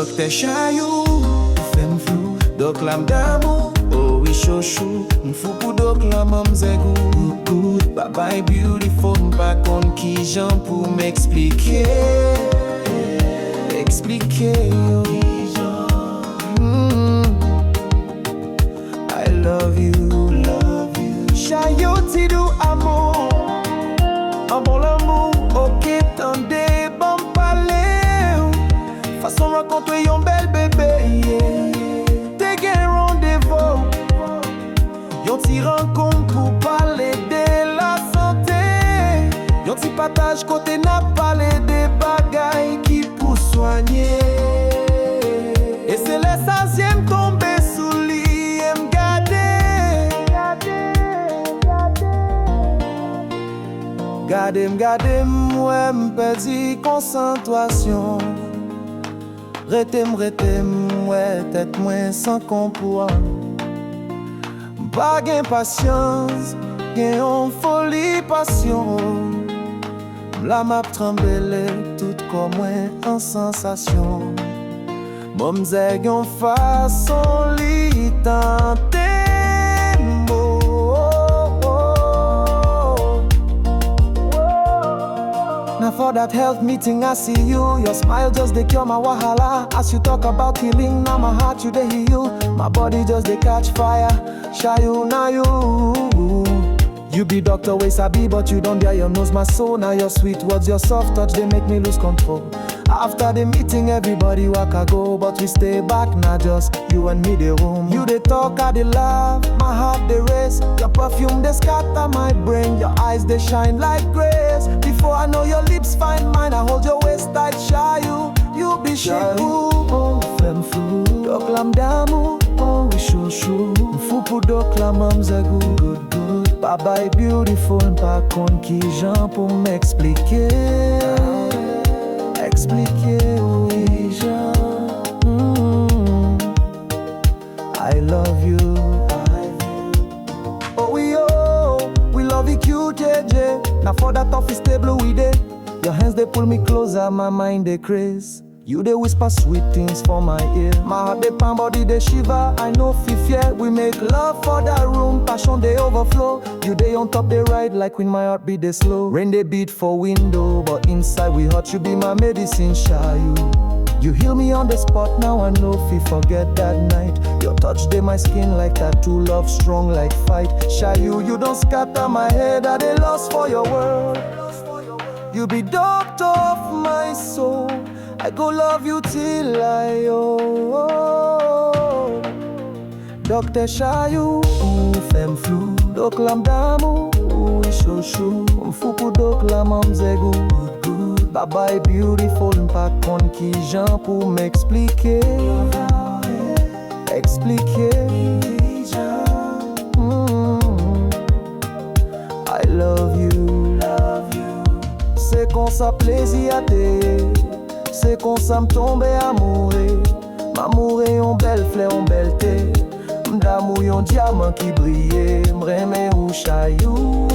Doktè Shayou, Fè'm Flou, dok lam damou, oh oui shoushou, m'fou pou dok la manmzè good, babay beautiful, m'pa konn kijan pou m'explike'w. I love you, Shayou, tidou, amou, un bon lanmou, ok, tande, banm fason rankontwe yon bel bebe, te gen rendezvous, yon ti rankont pou pale de la sante, yon ti pataj kote na pale de bagay ki pou swanye. Et c'est le zye'm tonbe sou li, gade, gade, m'wèm pedi konsantwasyon. Retem, ouais, tête moins sans comprendre. Pas gain patience, gain en folie passion. La map tremble, tout comme en sensation. Manmzè yon fason li tante'm. Now for that health meeting I see you. Your smile just dey cure my wahala. As you talk about healing, now my heart you dey heal. My body just dey catch fire. Shayou na you. You be doctor wey sabi, but you don't dare your nose my soul. Now your sweet words, your soft touch, they make me lose control. After the meeting, everybody waka go, but we stay back, now just you and me the room. You dey talk, I dey laugh, my heart dey race. Your perfume dey scatter my brain, your eyes they shine like grace. Before I know your lips find mine, I hold your waist tight, Shayou. You be Shayou, oh Fè'm Flou, dok lam damou, oh oui shoushou. M'fou pou dok la manmzè good. Babay beautiful, m'pa konn kijan pou m'explike'w. I love you. Oh we love you cute, JJ. Now for that office table we dey. Your hands they pull me closer, my mind they craze. You they whisper sweet things for my ear. My heart they pound, body they shiver. I know fear. We make love for that room, passion they overflow. You they on top they ride like when my heart beat they slow. Rain they beat for window, but inside we hot. You be my medicine, Shayou. You heal me on the spot, now I know if you forget that night. Your touch they my skin like tattoo, love strong like fight. Shayou, you don't scatter my head, I they lost for your word. You be doctor of my soul, I go love you till I old. Doktè Shayou, Fè'm Flou, dok lam damou, shoushou. M'fou pou dok la manmzè good. Babay beautiful, m'pa konn kijan pou m'explike'w. I love you. C'est kon sa plezi a te. C'est kon sa m'tombe amouré. M'amouré yon bel fleur, yon bel te. M'damou yon diamant qui brille. M'reme ou Shayou.